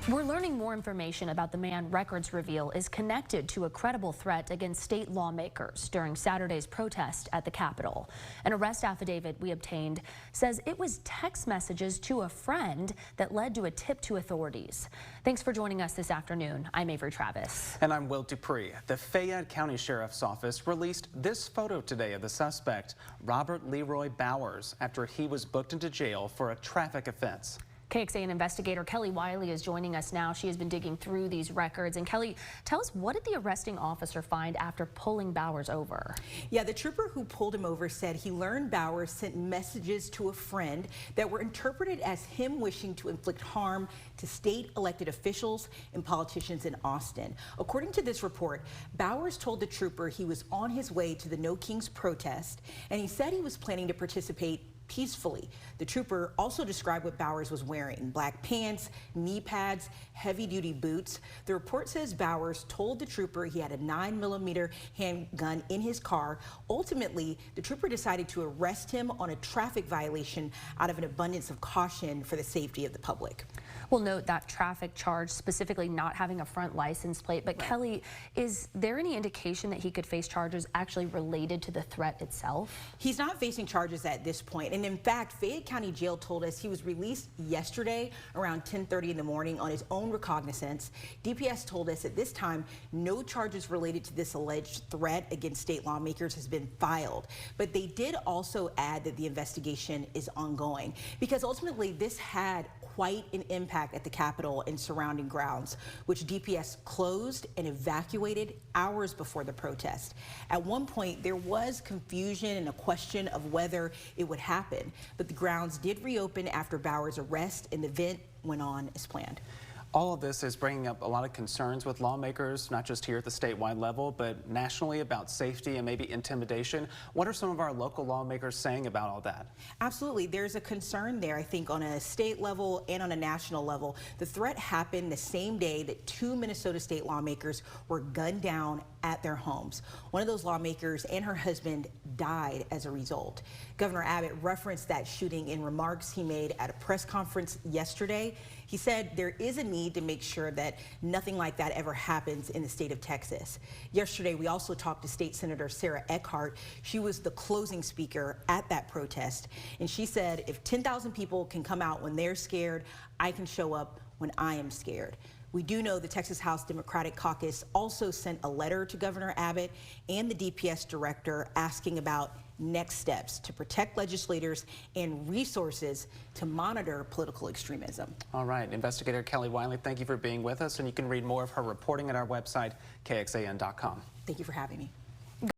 We're learning more information about the man records reveal is connected to a credible threat against state lawmakers during Saturday's protest at the Capitol. An arrest affidavit we obtained says it was text messages to a friend that led to a tip to authorities. Thanks for joining us this afternoon. I'm Avery Travis. And I'm Will Dupree. The Fayette County Sheriff's Office released this photo today of the suspect, Robert Leroy Bowers, after he was booked into jail for a traffic offense. KXAN investigator Kelly Wiley is joining us now. She has been digging through these records. And Kelly, tell us, what did the arresting officer find after pulling Bowers over? Yeah, the trooper who pulled him over said he learned Bowers sent messages to a friend that were interpreted as him wishing to inflict harm to state elected officials and politicians in Austin. According to this report, Bowers told the trooper he was on his way to the No Kings protest, and he said he was planning to participate peacefully. The trooper also described what Bowers was wearing: black pants, knee pads, heavy-duty boots. The report says Bowers told the trooper he had a 9mm handgun in his car. Ultimately, the trooper decided to arrest him on a traffic violation out of an abundance of caution for the safety of the public. We'll note that traffic charge, specifically not having a front license plate. But right. Kelly, is there any indication that he could face charges actually related to the threat itself? He's not facing charges at this point. And in fact, Fayette County Jail told us he was released yesterday around 10:30 in the morning on his own recognizance. DPS told us at this time no charges related to this alleged threat against state lawmakers has been filed. But they did also add that the investigation is ongoing, because ultimately this had quite an impact at the Capitol and surrounding grounds, which DPS closed and evacuated hours before the protest. At one point, there was confusion and a question of whether it would happen, but the grounds did reopen after Bowers' arrest, and the event went on as planned. All of this is bringing up a lot of concerns with lawmakers, not just here at the statewide level, but nationally, about safety and maybe intimidation. What are some of our local lawmakers saying about all that? Absolutely. There's a concern there, I think, on a state level and on a national level. The threat happened the same day that 2 Minnesota state lawmakers were gunned down at their homes. One of those lawmakers and her husband died as a result. Governor Abbott referenced that shooting in remarks he made at a press conference yesterday. He said there is a need to make sure that nothing like that ever happens in the state of Texas. Yesterday, we also talked to State Senator Sarah Eckhart. She was the closing speaker at that protest, and she said, if 10,000 people can come out when they're scared, I can show up when I am scared. We do know the Texas House Democratic Caucus also sent a letter to Governor Abbott and the DPS director asking about next steps to protect legislators and resources to monitor political extremism. All right, investigator Kelly Wiley, thank you for being with us, and you can read more of her reporting at our website, kxan.com. Thank you for having me.